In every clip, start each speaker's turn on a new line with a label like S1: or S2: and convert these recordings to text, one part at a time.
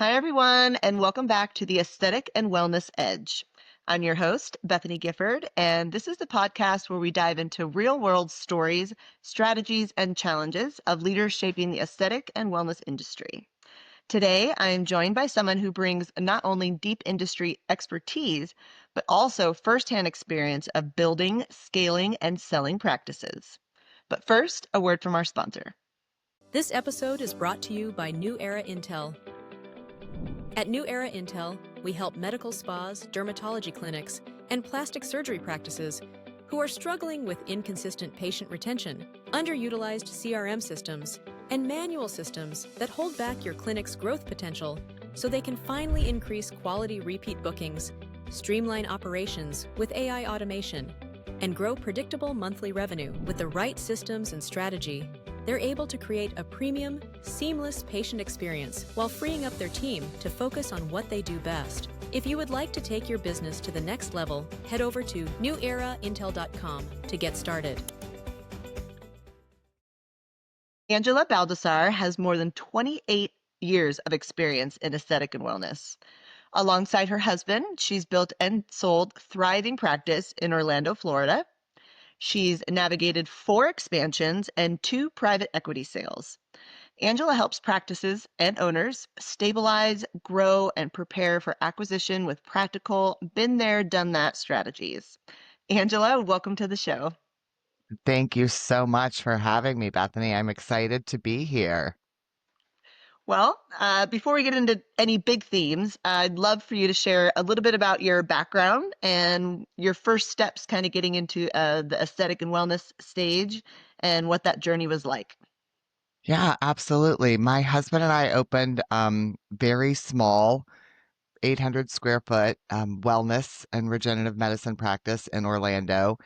S1: Hi, everyone, and welcome back to the Aesthetic and Wellness Edge. I'm your host, Bethany Gifford, and this is the podcast where we dive into real world stories, strategies, and challenges of leaders shaping the aesthetic and wellness industry. Today, I am joined by someone who brings not only deep industry expertise, but also firsthand experience of building, scaling, and selling practices. But first, a word from our sponsor.
S2: This episode is brought to you by New Era Intel. At New Era Intel, we help medical spas, dermatology clinics, and plastic surgery practices who are struggling with inconsistent patient retention, underutilized CRM systems, and manual systems that hold back your clinic's growth potential so they can finally increase quality repeat bookings, streamline operations with AI automation, and grow predictable monthly revenue with the right systems and strategy. They're able to create a premium, seamless patient experience while freeing up their team to focus on what they do best. If you would like to take your business to the next level, head over to neweraintel.com to get started.
S1: Angela Baldasare has more than 28 years of experience in aesthetic and wellness. Alongside her husband, she's built and sold thriving practice in Orlando, Florida. She's navigated 4 expansions and 2 private equity sales. Angela helps practices and owners stabilize, grow, and prepare for acquisition with practical, been there, done that strategies. Angela, welcome to the show.
S3: Thank you so much for having me, Bethany. I'm excited to be here.
S1: Well, before we get into any big themes, I'd love for you to share a little bit about your background and your first steps kind of getting into the aesthetic and wellness stage and what that journey was like.
S3: Yeah, absolutely. My husband and I opened very small 800 square foot wellness and regenerative medicine practice in Orlando.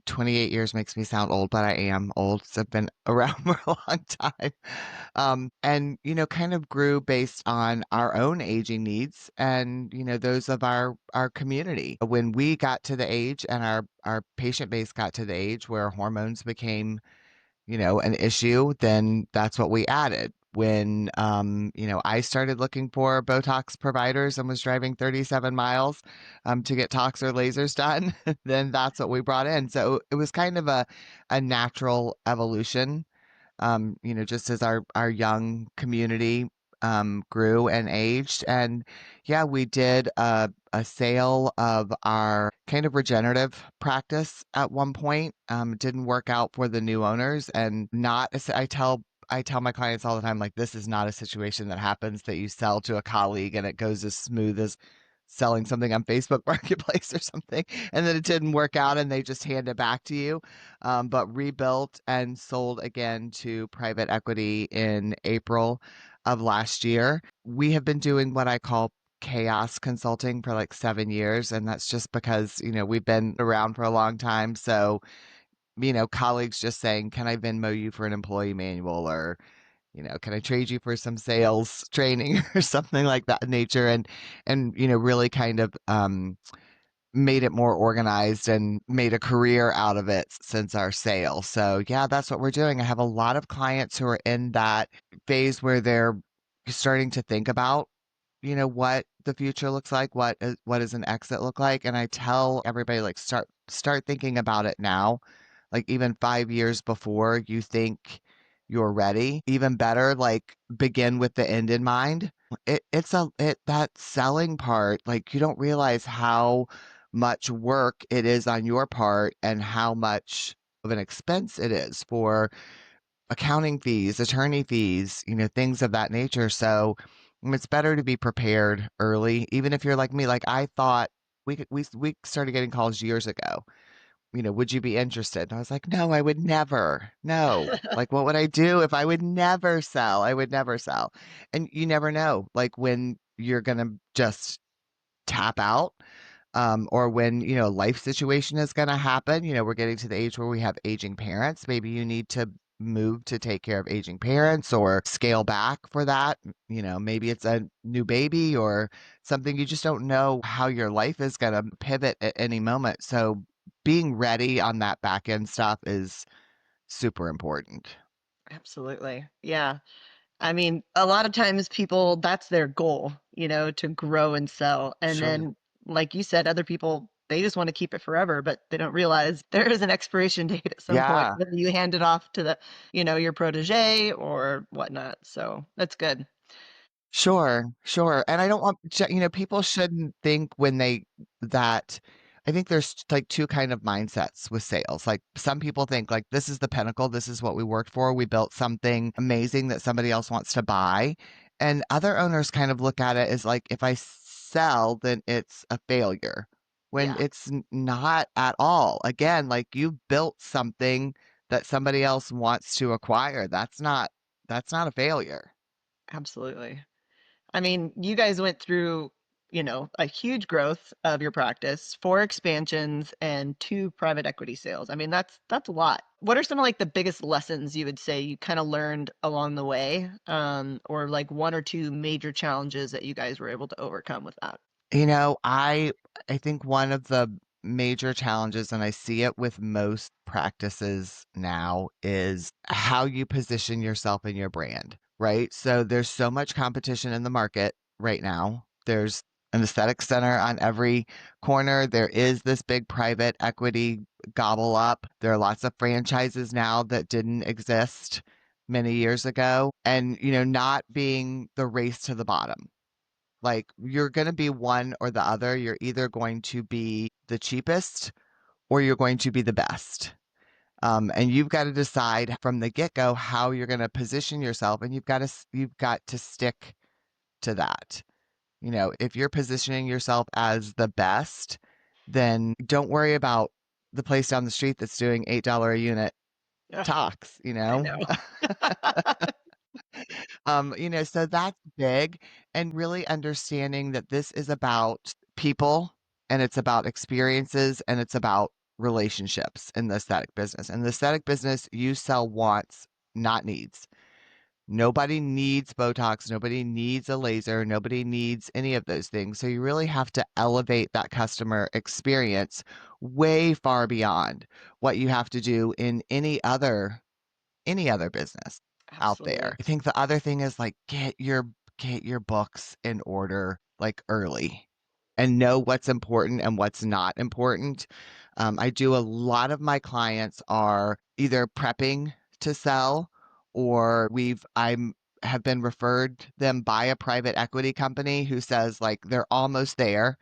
S3: 28 years makes me sound old, but I am old. So I've been around for a long time. And kind of grew based on our own aging needs and, those of our community. When we got to the age and our patient base got to the age where hormones became, an issue, then that's what we added. When, I started looking for Botox providers and was driving 37 miles to get tox or lasers done, then that's what we brought in. So it was kind of a natural evolution, just as our young community grew and aged. And yeah, we did a sale of our kind of regenerative practice at one point. It didn't work out for the new owners, and not. I tell my clients all the time, like, this is not a situation that happens that you sell to a colleague and it goes as smooth as selling something on Facebook Marketplace or something, and then it didn't work out and they just hand it back to you. But rebuilt and sold again to private equity in April of last year. We have been doing what I call chaos consulting for like 7 years. And that's just because, we've been around for a long time. So, colleagues just saying, can I Venmo you for an employee manual, or, can I trade you for some sales training or something like that nature? And, really kind of, made it more organized and made a career out of it since our sale. So yeah, that's what we're doing. I have a lot of clients who are in that phase where they're starting to think about, what the future looks like, what does an exit look like? And I tell everybody, like, start thinking about it now, like even 5 years before you think you're ready. Even better, like, begin with the end in mind. That selling part, like, you don't realize how much work it is on your part and how much of an expense it is for accounting fees, attorney fees, things of that nature. So it's better to be prepared early, even if you're like me. Like, I thought we started getting calls years ago. Would you be interested? And I was like, no, I would never. No. Like, what would I do if I would never sell? I would never sell. And you never know, like, when you're going to just tap out, or when, life situation is going to happen. We're getting to the age where we have aging parents. Maybe you need to move to take care of aging parents or scale back for that. Maybe it's a new baby or something. You just don't know how your life is going to pivot at any moment. So being ready on that back end stuff is super important.
S1: Absolutely. Yeah. I mean, a lot of times people, that's their goal, to grow and sell. And
S3: Sure.
S1: then, like you said, other people, they just want to keep it forever, but they don't realize there is an expiration date at some point,
S3: Yeah.
S1: whether you hand it off to your protege or whatnot. So that's good.
S3: Sure, sure. And I don't want, people shouldn't think when they that I think there's like two kind of mindsets with sales. Like some people think like this is the pinnacle, this is what we worked for. We built something amazing that somebody else wants to buy. And other owners kind of look at it as like if I sell, then it's a failure. When
S1: Yeah,
S3: it's not at all. Again, like you built something that somebody else wants to acquire. That's not a failure.
S1: absolutely. I mean, you guys went through, a huge growth of your practice, 4 expansions and 2 private equity sales. I mean, that's a lot. What are some of like the biggest lessons you would say you kind of learned along the way, or like 1 or 2 major challenges that you guys were able to overcome with that?
S3: I think one of the major challenges, and I see it with most practices now, is how you position yourself and your brand, right? So there's so much competition in the market right now. There's an aesthetic center on every corner. There is this big private equity gobble up. There are lots of franchises now that didn't exist many years ago. And, not being the race to the bottom, like you're going to be one or the other. You're either going to be the cheapest or you're going to be the best. And you've got to decide from the get-go how you're going to position yourself, and you've got to stick to that. If you're positioning yourself as the best, then don't worry about the place down the street that's doing $8 a unit
S1: Ugh,
S3: talks,
S1: I know.
S3: So that's big, and really understanding that this is about people and it's about experiences and it's about relationships in the aesthetic business. In the aesthetic business, you sell wants, not needs. Nobody needs Botox, nobody needs a laser, nobody needs any of those things. So you really have to elevate that customer experience way far beyond what you have to do in any other business out there.
S1: Absolutely.
S3: I think the other thing is like get your books in order like early and know what's important and what's not important. I do a lot of my clients are either prepping to sell or I'm have been referred them by a private equity company who says like they're almost there,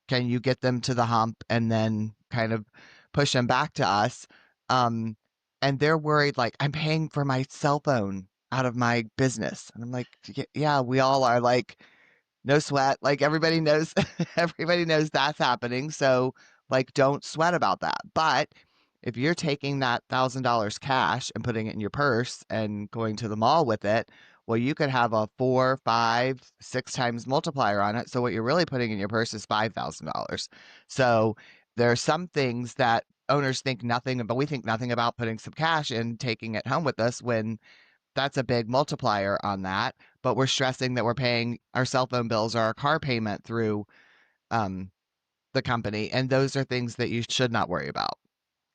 S3: can you get them to the hump and then kind of push them back to us? Um, and they're worried, like, I'm paying for my cell phone out of my business. And I'm like, Yeah, we all are. Like, no sweat. Like everybody knows, everybody knows that's happening. So, like, don't sweat about that. But if you're taking that $1,000 cash and putting it in your purse and going to the mall with it, well, you could have a 4, 5, 6 times multiplier on it. So what you're really putting in your purse is $5,000. So there are some things that owners think nothing about. We think nothing about putting some cash in, taking it home with us when that's a big multiplier on that. But we're stressing that we're paying our cell phone bills or our car payment through um, the company. And those are things that you should not worry about.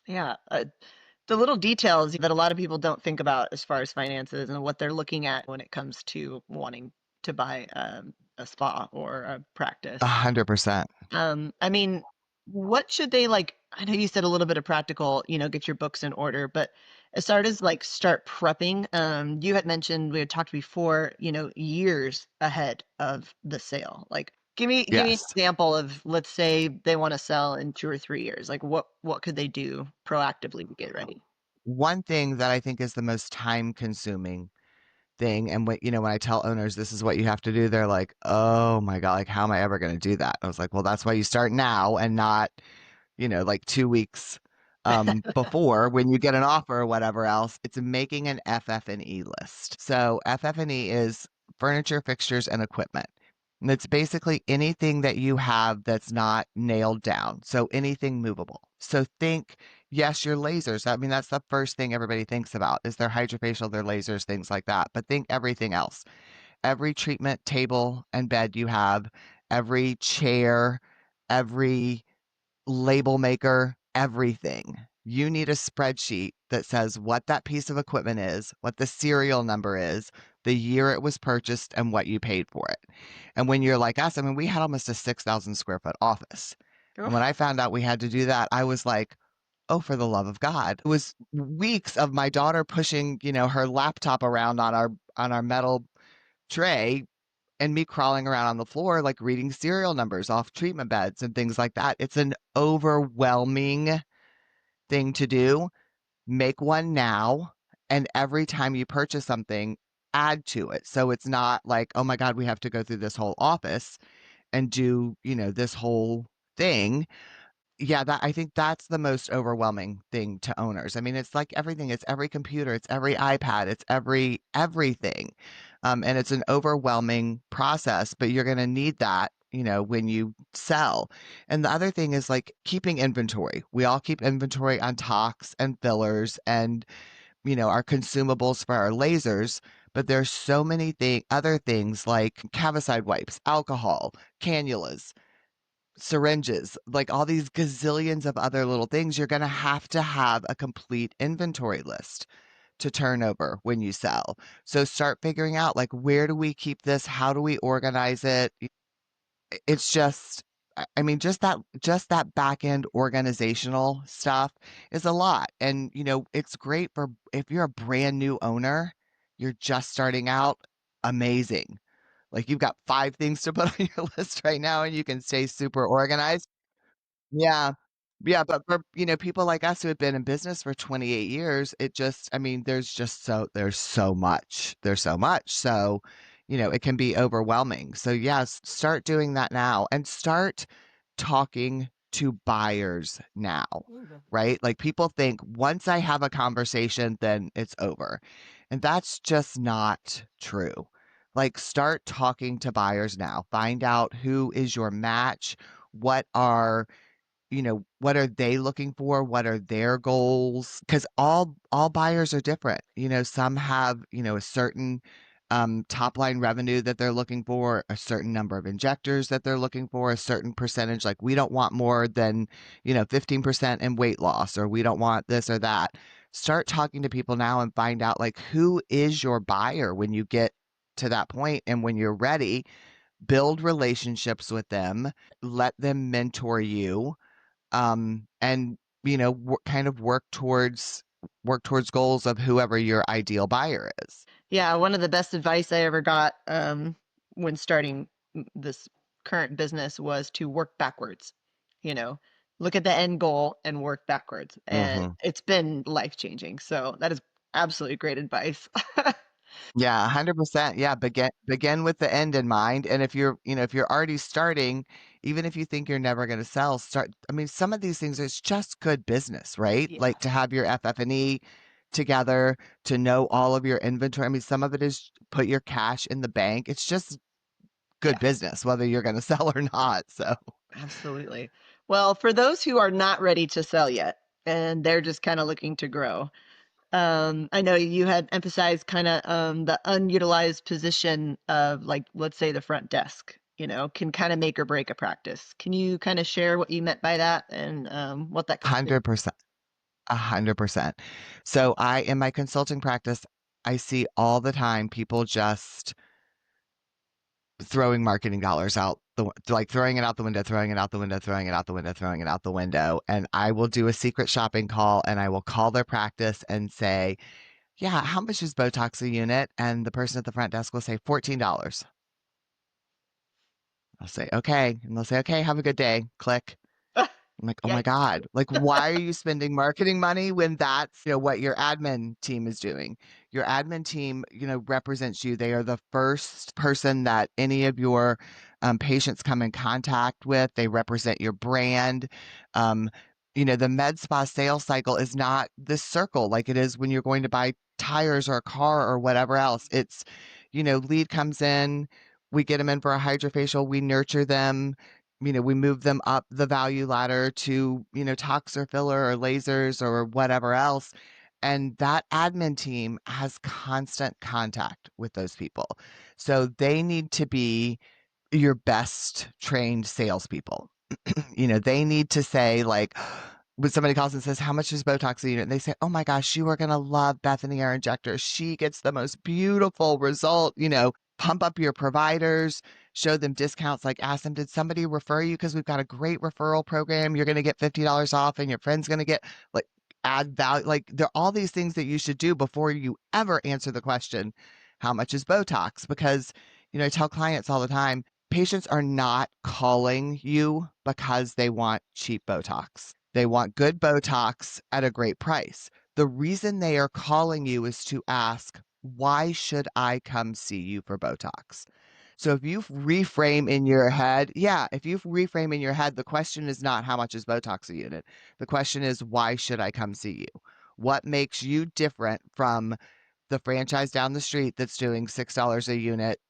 S1: Yeah. The little details that a lot of people don't think about as far as finances and what they're looking at when it comes to wanting to buy a spa or a practice.
S3: 100%.
S1: I mean, what should they like? I know you said a little bit of practical, get your books in order, but as far as like start prepping, you had mentioned we had talked before, years ahead of the sale. Like, give me an
S3: Yes.
S1: example of, let's say they want to sell in 2 or 3 years. Like, what could they do proactively to get ready?
S3: One thing that I think is the most time consuming thing, and when I tell owners this is what you have to do, they're like, oh my God, like, how am I ever going to do that? I was like, well, that's why you start now and not like 2 weeks before when you get an offer or whatever else. It's making an FF&E list. So FF&E is furniture, fixtures, and equipment. And it's basically anything that you have that's not nailed down. So anything movable. So think, yes, your lasers. I mean, that's the first thing everybody thinks about is their hydrofacial, their lasers, things like that. But think everything else. Every treatment table and bed you have, every chair, every label maker, everything. You need a spreadsheet that says what that piece of equipment is, what the serial number is, the year it was purchased, and what you paid for it. And when you're like us, I mean, we had almost a 6,000 square foot office. And when
S1: Oof.
S3: I found out we had to do that, I was like, oh, for the love of God. It was weeks of my daughter pushing, her laptop around on our metal tray and me crawling around on the floor, like reading serial numbers off treatment beds and things like that. It's an overwhelming thing to do. Make one now, and every time you purchase something, add to it. So it's not like, oh my God, we have to go through this whole office and do, this whole thing. Yeah, that I think that's the most overwhelming thing to owners. I mean, it's like everything. It's every computer, it's every iPad, it's everything. And it's an overwhelming process, but you're going to need that, when you sell. And the other thing is like keeping inventory. We all keep inventory on tox and fillers and, our consumables for our lasers, but there's so many other things like Cavicide wipes, alcohol, cannulas, syringes, like all these gazillions of other little things. You're going to have a complete inventory list to turn over when you sell. So start figuring out like, where do we keep this? How do we organize it? It's just, I mean, just that back end organizational stuff is a lot. And, it's great for if you're a brand new owner, you're just starting out, amazing. Like you've got 5 things to put on your list right now and you can stay super organized. Yeah. Yeah, but for, people like us who have been in business for 28 years, I mean, there's so much. There's so much. So, it can be overwhelming. So, yes, start doing that now and start talking to buyers now, right? Like people think once I have a conversation, then it's over. And that's just not true. Like start talking to buyers now. Find out who is your match. What are what are they looking for? What are their goals? Because all buyers are different. Some have, a certain top line revenue that they're looking for, a certain number of injectors that they're looking for, a certain percentage. Like we don't want more than, 15% in weight loss, or we don't want this or that. Start talking to people now and find out like who is your buyer when you get to that point, and when you're ready, build relationships with them, let them mentor you, and kind of work towards goals of whoever your ideal buyer is.
S1: Yeah, one of the best advice I ever got when starting this current business was to work backwards. You know, look at the end goal and work backwards. And
S3: Hmm.
S1: it's been life changing. So that is absolutely great advice.
S3: Yeah, 100%. Yeah, begin with the end in mind. And if you're already starting, even if you think you're never going to sell, start. I mean, some of these things, it's just good business, right?
S1: Yeah.
S3: Like to have your FF&E together, to know all of your inventory. I mean, some of it is put your cash in the bank. It's just good
S1: Yeah,
S3: business, whether you're going to sell or not. So.
S1: absolutely. Well, for those who are not ready to sell yet and they're just kind of looking to grow, I know you had emphasized kind of the unutilized position of like, let's say the front desk, can kind of make or break a practice. Can you kind of share what you meant by that and what that could do?
S3: 100%. 100%. So in my consulting practice, I see all the time people just throwing marketing dollars out like throwing it out the window, throwing it out the window, throwing it out the window, throwing it out the window. And I will do a secret shopping call and I will call their practice and say, yeah, how much is Botox a unit? And the person at the front desk will say $14. I'll say, okay. And they'll say, okay, have a good day. Click. I'm like, oh my
S1: Yikes.
S3: God, like, why are you spending marketing money when that's, what your admin team is doing? Your admin team, represents you. They are the first person that any of your patients come in contact with. They represent your brand. Um, the med spa sales cycle is not this circle like it is when you're going to buy tires or a car or whatever else. It's, lead comes in, we get them in for a hydrofacial, we nurture them, we move them up the value ladder to, tox or filler or lasers or whatever else. And that admin team has constant contact with those people. So they need to be your best trained salespeople. They need to say, like, when somebody calls and says, how much is Botox a unit? And they say, oh my gosh, you are going to love Bethany, our injector. She gets the most beautiful result, pump up your providers, show them discounts, like ask them, did somebody refer you? Because we've got a great referral program. You're going to get $50 off and your friend's going to get like add value. Like there are all these things that you should do before you ever answer the question, how much is Botox? Because, I tell clients all the time, patients are not calling you because they want cheap Botox. They want good Botox at a great price. The reason they are calling you is to ask, why should I come see you for Botox? So if you reframe in your head, if you reframe in your head, the question is not how much is Botox a unit. The question is, why should I come see you? What makes you different from the franchise down the street that's doing $6 a unit,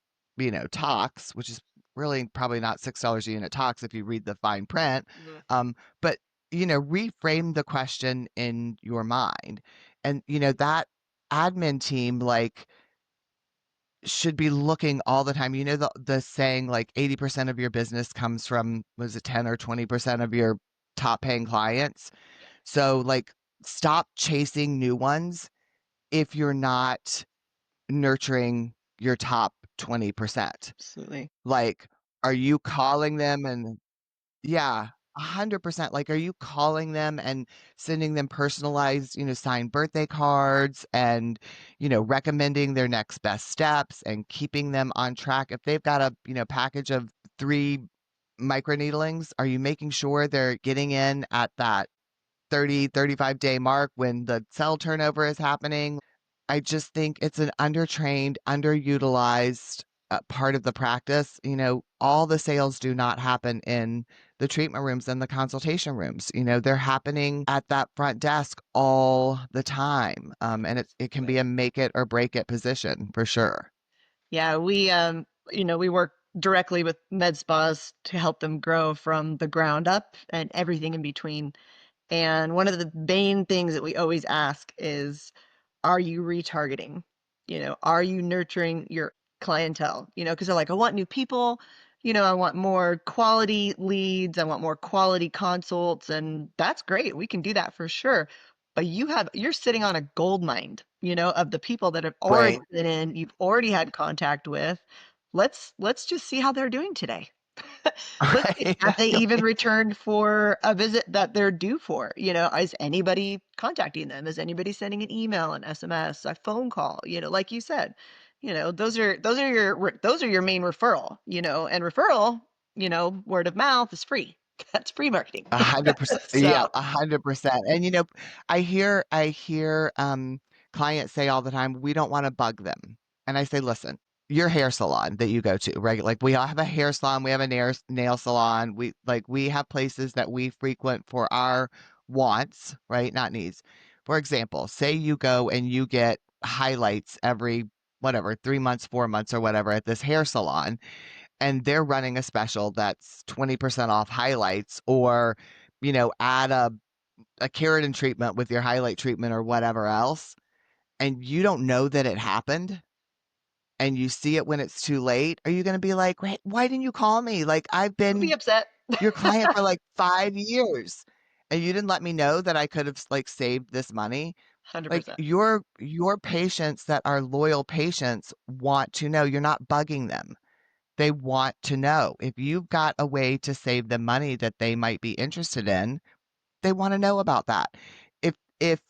S3: tox, which is really probably not $6 a unit tox if you read the fine print.
S1: Mhm.
S3: But reframe the question in your mind. And that admin team should be looking all the time. The saying like 80% of your business comes from, was it 10 or 20% of your top paying clients? So stop chasing new ones if you're not nurturing your top 20%.
S1: Absolutely.
S3: Like, are you calling them and yeah, 100%. Like, are you calling them and sending them personalized, signed birthday cards and, recommending their next best steps and keeping them on track? If they've got a, package of 3 microneedlings, are you making sure they're getting in at that 30, 35-day mark when the cell turnover is happening? I just think it's an undertrained, underutilized part of the practice. All the sales do not happen in the treatment rooms and the consultation rooms. They're happening at that front desk all the time. And it can be
S1: Absolutely.
S3: a make it or break it position for sure.
S1: Yeah, we work directly with med spas to help them grow from the ground up and everything in between. And one of the main things that we always ask is, are you retargeting? Are you nurturing your clientele? Because they're like, I want new people, I want more quality leads, I want more quality consults, and that's great. We can do that for sure. But you're sitting on a gold mine, of the people that have already
S3: Right.
S1: been in, you've already had contact with. Let's just see how they're doing today. Let's see,
S3: Right.
S1: have they even returned for a visit that they're due for? Is anybody contacting them? Is anybody sending an email, an SMS, a phone call? Like you said, those are your main referral, and referral, word of mouth is free. That's free marketing.
S3: 100%. Yeah,
S1: So
S3: 100%. And I hear clients say all the time, we don't want to bug them. And I say, listen, your hair salon that you go to, right? Like we all have a hair salon, we have a nail salon. We have places that we frequent for our wants, right? Not needs. For example, say you go and you get highlights every whatever, 3 months, 4 months or whatever at this hair salon and they're running a special that's 20% off highlights or add a keratin treatment with your highlight treatment or whatever else and you don't know that it happened and you see it when it's too late, are you going to be like, wait, why didn't you call me? Like I've
S1: I'll be
S3: been
S1: upset.
S3: your client for like 5 years and you didn't let me know that I could have like saved this money. Like
S1: 100%.
S3: your patients that are loyal patients want to know you're not bugging them. They want to know. If you've got a way to save them money that they might be interested in, they want to know about that. If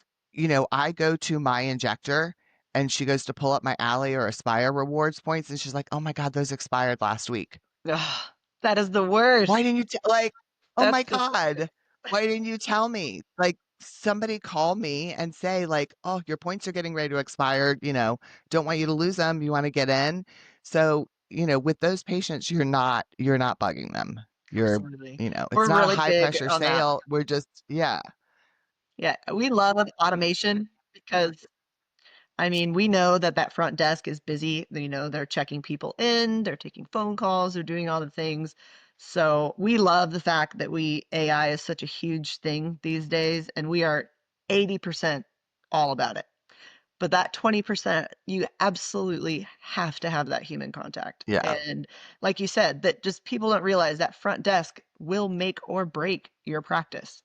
S3: I go to my injector and she goes to pull up my Ally or Aspire rewards points and she's like, "Oh my God, those expired last week."
S1: Ugh, that is the
S3: Why
S1: worst.
S3: didn't you like, "Oh
S1: That's
S3: my
S1: the
S3: God, why didn't you tell me?" Like somebody call me and say like, "Oh, your points are getting ready to expire, don't want you to lose them. You want to get in." So, with those patients, you're not bugging them. You're,
S1: absolutely.
S3: it's
S1: We're
S3: not a
S1: really
S3: high
S1: big
S3: pressure
S1: on that.
S3: sale. We're just, yeah,
S1: Yeah, we love automation because we know that that front desk is busy. They're checking people in, they're taking phone calls, they're doing all the things. So we love the fact that AI is such a huge thing these days, and we are 80% all about it. But that 20%, you absolutely have to have that human contact.
S3: Yeah.
S1: And like you said, that just people don't realize that front desk will make or break your practice.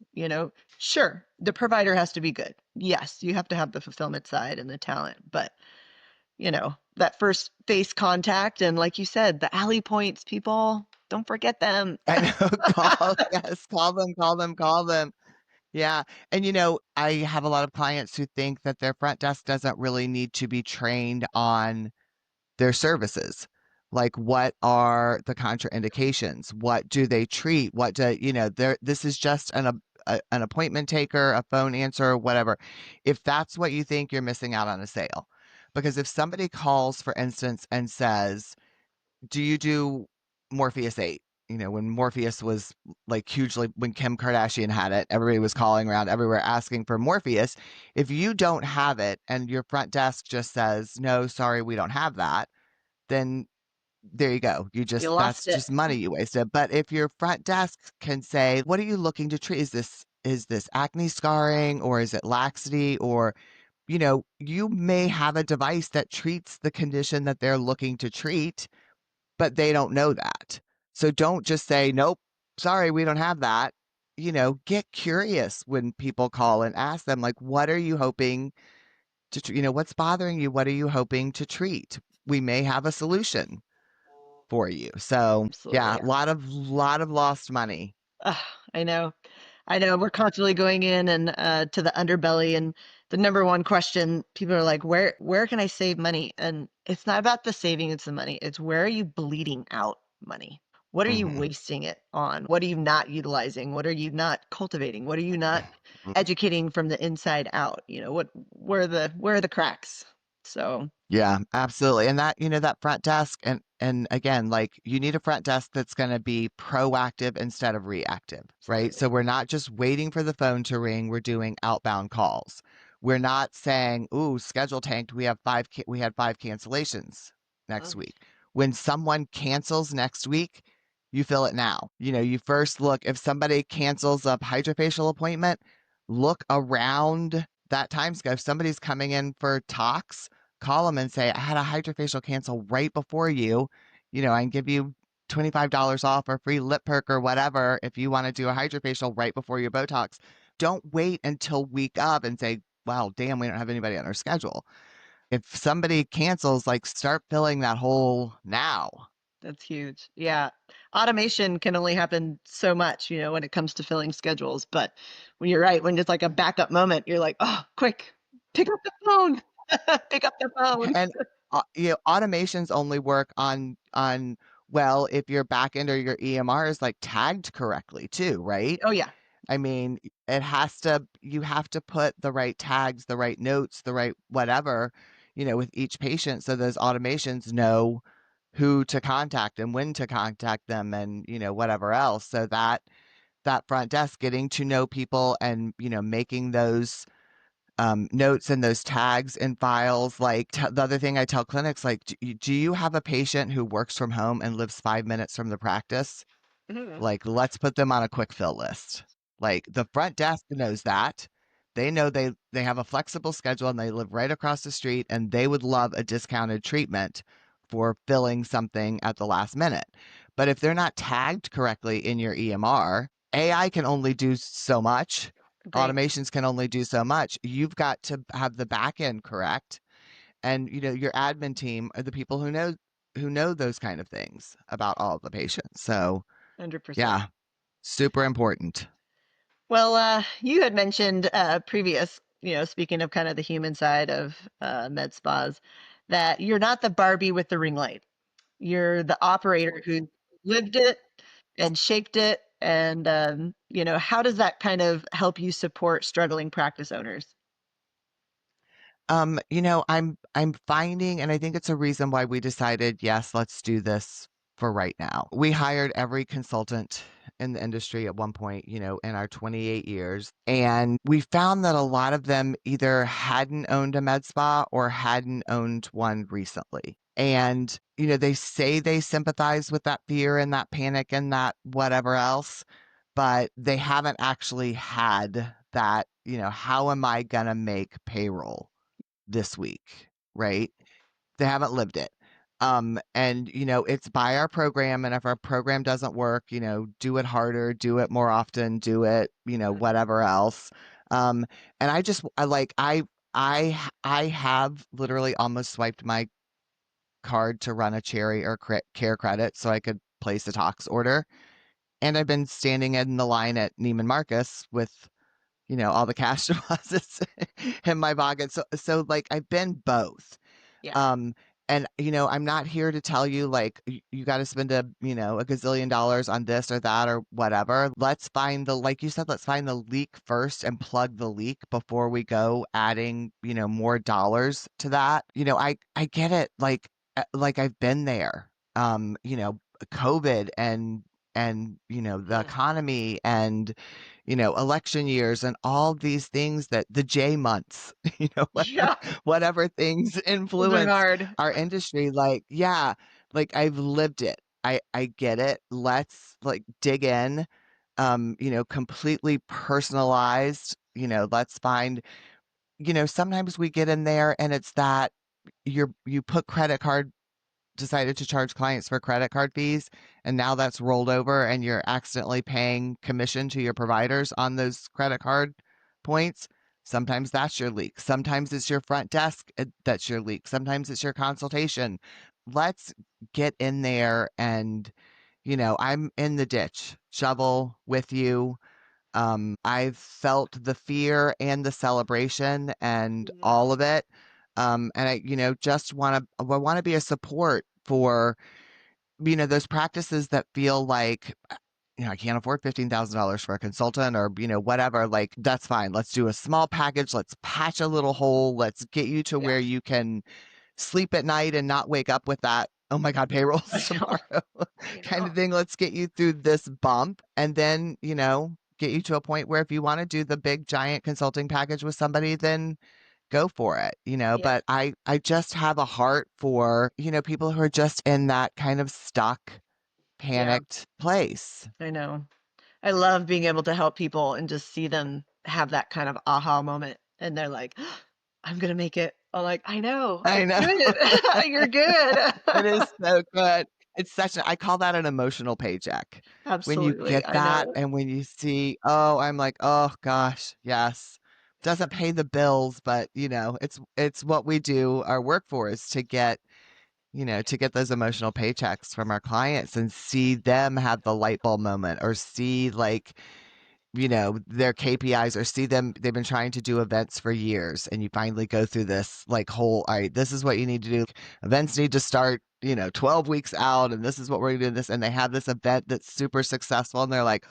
S1: Sure, the provider has to be good. Yes, you have to have the fulfillment side and the talent, but that first face contact and like you said, the alley points, people, don't forget them.
S3: I know. Yes, call them, call them, call them. Yeah. And I have a lot of clients who think that their front desk doesn't really need to be trained on their services. Like, what are the contraindications? What do they treat? What do, this is just an appointment taker, a phone answer, whatever. If that's what you think, you're missing out on a sale. Because if somebody calls, for instance, and says, do you do Morpheus 8? When Morpheus was like hugely, when Kim Kardashian had it, everybody was calling around everywhere asking for Morpheus. If you don't have it and your front desk just says, no, sorry, we don't have that, then there you go.
S1: You
S3: That's
S1: lost it.
S3: just money you wasted. But if your front desk can say, what are you looking to treat? Is this acne scarring, or is it laxity, or you may have a device that treats the condition that they're looking to treat, but they don't know that. So don't just say, nope, sorry, we don't have that. Get curious when people call and ask them, like, what are you hoping to, what's bothering you? What are you hoping to treat? We may have a solution for you. So yeah,
S1: Absolutely.
S3: lot of lost money.
S1: Ugh, I know. I know. We're constantly going in and to the underbelly, and the number one question people are like, where can I save money? And it's not about the saving, it's the money. It's where are you bleeding out money? What are you
S3: Hmm.
S1: wasting it on? What are you not utilizing? What are you not cultivating? What are you not educating from the inside out? Where are the cracks? So
S3: Yeah, absolutely. And that front desk, and again, like, you need a front desk that's going to be proactive instead of reactive, right?
S1: absolutely.
S3: So we're not just waiting for the phone to ring, we're doing outbound calls. We're not saying, "Ooh, schedule tanked. We had 5 cancellations next
S1: Uh,
S3: week." When someone cancels next week, you fill it now. You first look, if somebody cancels a hydrofacial appointment, look around that time scale. If somebody's coming in for talks, call them and say, I had a hydrofacial cancel right before you. I can give you $25 off or free lip perk or whatever if you want to do a hydrofacial right before your Botox. Don't wait until week of and say, wow, damn, we don't have anybody on our schedule. If somebody cancels, like, start filling that hole now.
S1: That's huge. Yeah. Automation can only happen so much, when it comes to filling schedules. But when you're right, when it's like a backup moment, you're like, oh, quick, pick up the phone. Pick up the phone.
S3: And automations only work on well, if your backend or your EMR is like tagged correctly too, right?
S1: Oh, yeah.
S3: I mean, you have to put the right tags, the right notes, the right whatever, with each patient, so those automations know who to contact and when to contact them, and whatever else. So that front desk, getting to know people and making those notes and those tags in files. Like, the other thing I tell clinics, like, do you have a patient who works from home and lives 5 minutes from the practice?
S1: Mhm.
S3: Like, let's put them on a quick fill list. Like, the front desk knows that. They know they have a flexible schedule and they live right across the street, and they would love a discounted treatment for filling something at the last minute. But if they're not tagged correctly in your EMR, AI can only do so much.
S1: Right.
S3: Automations can only do so much. You've got to have the back end correct. And your admin team are the people who know those kind of things about all of the patients. So
S1: 100%.
S3: yeah, super important.
S1: Well, you had mentioned previous, speaking of kind of the human side of med spas, that you're not the Barbie with the ring light. You're the operator who lived it and shaped it. And, how does that kind of help you support struggling practice owners?
S3: I'm finding, and I think it's a reason why we decided, yes, let's do this for right now. We hired every consultant in the industry at one point, in our 28 years. And we found that a lot of them either hadn't owned a med spa or hadn't owned one recently. And, they say they sympathize with that fear and that panic and that whatever else, but they haven't actually had that, how am I going to make payroll? this week, right? They haven't lived it. And it's by our program, and if our program doesn't work, do it harder, do it more often, do it,
S1: Mhm.
S3: whatever else. Um, and I have literally almost swiped my card to run a cherry or care credit so I could place a tox order. And I've been standing in the line at Neiman Marcus with all the cash deposits in my pocket. So like I've been both.
S1: Yeah.
S3: Um, and I'm not here to tell you like you got to spend a gazillion dollars on this or that or whatever. Let's find like you said, let's find the leak first and plug the leak before we go adding, more dollars to that. I get it. Like I've been there. COVID and the
S1: Mm.
S3: economy and election years and all these things that the J months,
S1: Yeah.
S3: whatever things
S1: Those are
S3: influence
S1: hard.
S3: our industry. Like, yeah, like I've lived it. I get it. Let's like dig in, completely personalized, let's find, sometimes we get in there and it's that you put credit card decided to charge clients for credit card fees, and now that's rolled over and you're accidentally paying commission to your providers on those credit card points. Sometimes that's your leak. Sometimes it's your front desk that's your leak. Sometimes it's your consultation. Let's get in there and, I'm in the ditch, shovel with you. I've felt the fear and the celebration and
S1: Yeah.
S3: all of it. And just I want to be a support for, those practices that feel like, I can't afford $15,000 for a consultant or, whatever. Like, that's fine. Let's do a small package. Let's patch a little hole. Let's get you to
S1: Yeah.
S3: where you can sleep at night and not wake up with that, oh my God,
S1: I
S3: payroll's
S1: know.
S3: tomorrow
S1: I
S3: kind
S1: know.
S3: of thing. Let's get you through this bump and then, get you to a point where if you want to do the big giant consulting package with somebody, then go for it,
S1: Yeah.
S3: but I just have a heart for, people who are just in that kind of stuck,
S1: Yeah.
S3: panicked place.
S1: I know. I love being able to help people and just see them have that kind of aha moment. And they're like, I'm gonna make it. I'm like, I know,
S3: I
S1: it's
S3: know.
S1: good. You're good.
S3: It is so good. I call that an emotional paycheck. When you
S1: Absolutely.
S3: get
S1: I
S3: that
S1: know.
S3: and when you see, oh, I'm like, oh gosh, yes. Doesn't pay the bills, but it's what we do our work for is to get those emotional paychecks from our clients and see them have the light bulb moment or see like their KPIs or see them, they've been trying to do events for years and you finally go through this like whole, all right, this is what you need to do. Events need to start, 12 weeks out and this is what we're going to do this. And they have this event that's super successful and they're like,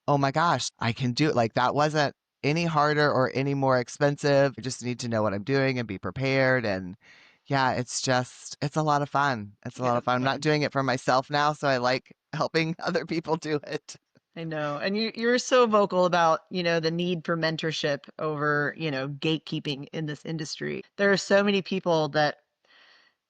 S3: oh my gosh, I can do it. Like that wasn't any harder or any more expensive. I just need to know what I'm doing and be prepared. And yeah, it's a lot of fun. It's a
S1: It
S3: lot
S1: is
S3: of fun. I'm not
S1: fun.
S3: doing it for myself now. So I like helping other people do it.
S1: I know. And you're so vocal about, the need for mentorship over, gatekeeping in this industry. There are so many people that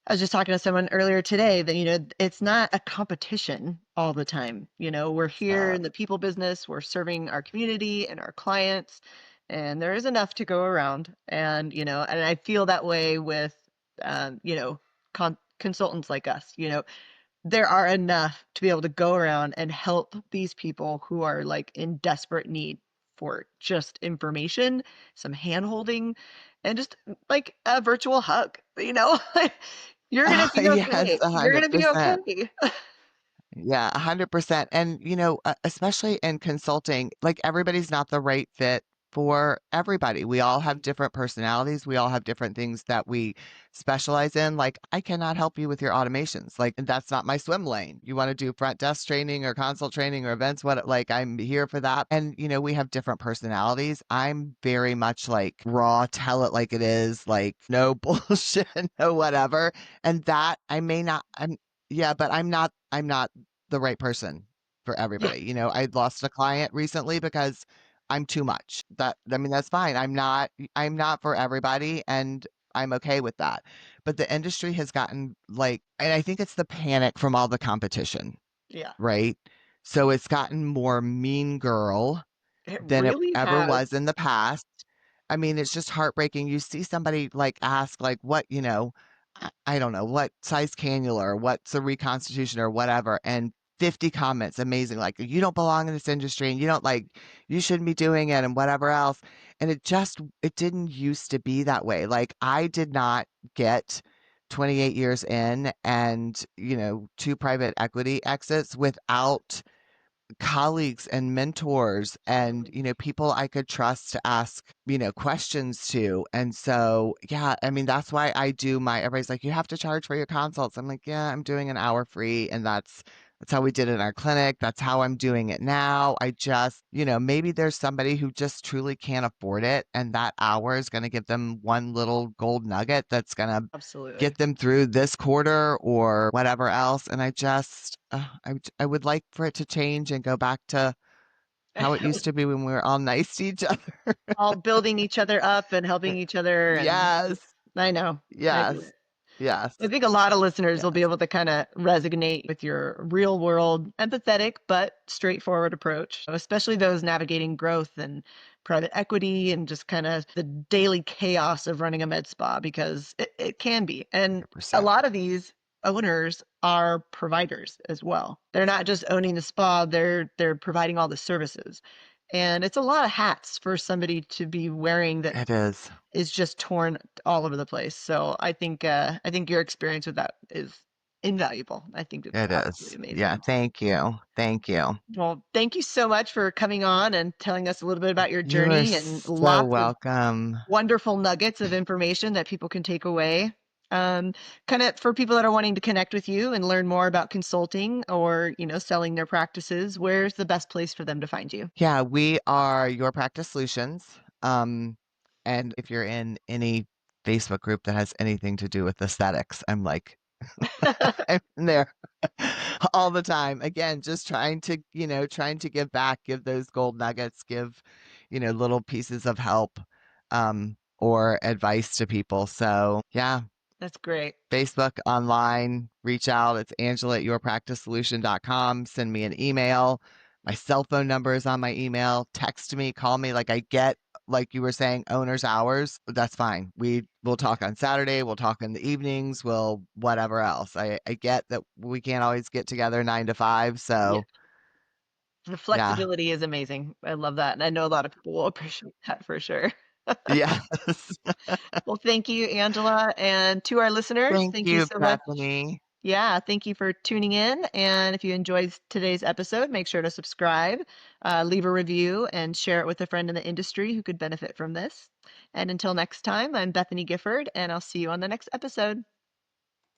S1: I was just talking to someone earlier today that, it's not a competition all the time. We're here
S3: So
S1: in the people business, we're serving our community and our clients, and there is enough to go around. And I feel that way with, um, you know, consultants like us. There are enough to be able to go around and help these people who are like in desperate need for just information, some hand holding, and just like a virtual hug. You're gonna be
S3: yes,
S1: okay. You're gonna be
S3: 100%.
S1: okay.
S3: Yeah, 100%. And, especially in consulting, like everybody's not the right fit for everybody. We all have different personalities. We all have different things that we specialize in. Like, I cannot help you with your automations. Like, that's not my swim lane. You want to do front desk training or consult training or events, like, I'm here for that. And, we have different personalities. I'm very much like raw, tell it like it is, like, no bullshit, no whatever. And that I may not, yeah, but I'm not the right person for
S1: Yeah,
S3: everybody. I lost a client recently because I'm too much. I mean, that's fine. I'm not for everybody and I'm okay with that. But the industry has gotten like, and I think it's the panic from all the competition,
S1: yeah.
S3: right? So it's gotten more mean girl
S1: It
S3: than it
S1: really
S3: ever
S1: has.
S3: was in the past. I mean, it's just heartbreaking. You see somebody like ask, like, what, I don't know, what size cannula or what's a reconstitution or whatever, and 50 comments, amazing, like, you don't belong in this industry and you don't like, you shouldn't be doing it and whatever else. And it didn't used to be that way. Like, I did not get 28 years in and, two private equity exits without colleagues and mentors and
S1: Totally.
S3: people I could trust to ask questions to. And so yeah, I mean, that's why I do my everybody's like, you have to charge for your consults. I'm like, yeah, I'm doing an hour free, and that's how we did it in our clinic. That's how I'm doing it now. I just, maybe there's somebody who just truly can't afford it, and that hour is going to give them one little gold nugget that's going to
S1: Absolutely.
S3: get them through this quarter or whatever else. And I would like for it to change and go back to how it used to be when we were all nice to each other.
S1: All building each other up and helping each other. And
S3: Yes,
S1: I know. I get
S3: yes,
S1: it.
S3: yes,
S1: I think a lot of listeners will be
S3: yes,
S1: able to kind of resonate with your real world, empathetic, but straightforward approach, especially those navigating growth and private equity and just kind of the daily chaos of running a med spa, because it can be. And a
S3: 100%.
S1: lot of these owners are providers as well. They're not just owning the spa, they're providing all the services. And it's a lot of hats for somebody to be wearing that
S3: It is.
S1: is just torn all over the place. So I think your experience with that is invaluable. I think it's
S3: It
S1: absolutely
S3: is. Yeah,
S1: amazing.
S3: thank you. Thank you.
S1: Well, thank you so much for coming on and telling us a little bit about your
S3: You are
S1: journey and
S3: so
S1: lots of
S3: welcome.
S1: wonderful nuggets of information that people can take away. Um, Kind of for people that are wanting to connect with you and learn more about consulting or, selling their practices, where's the best place for them to find you?
S3: Yeah, we are Your Practice Solutions. And if you're in any Facebook group that has anything to do with aesthetics, I'm like, I'm there all the time. Again, just trying to give back, give those gold nuggets, give, little pieces of help, or advice to people. So yeah,
S1: That's great.
S3: Facebook, online, reach out. It's Angela at yourpracticesolution.com. Send me an email. My cell phone number is on my email. Text me, call me. Like I get, like you were saying, owner's hours. That's fine. We'll talk on Saturday. We'll talk in the evenings. We'll whatever else. I get that we can't always get together 9 to 5.
S1: Yeah.
S3: So
S1: The
S3: yeah.
S1: flexibility is amazing. I love that. And I know a lot of people will appreciate that for sure.
S3: Yes.
S1: Well, thank you, Angela. And to our listeners,
S3: Thank
S1: thank you
S3: you,
S1: so much.
S3: Bethany.
S1: Yeah, thank you for tuning in. And if you enjoyed today's episode, make sure to subscribe, leave a review, and share it with a friend in the industry who could benefit from this. And until next time, I'm Bethany Gifford, and I'll see you on the next episode.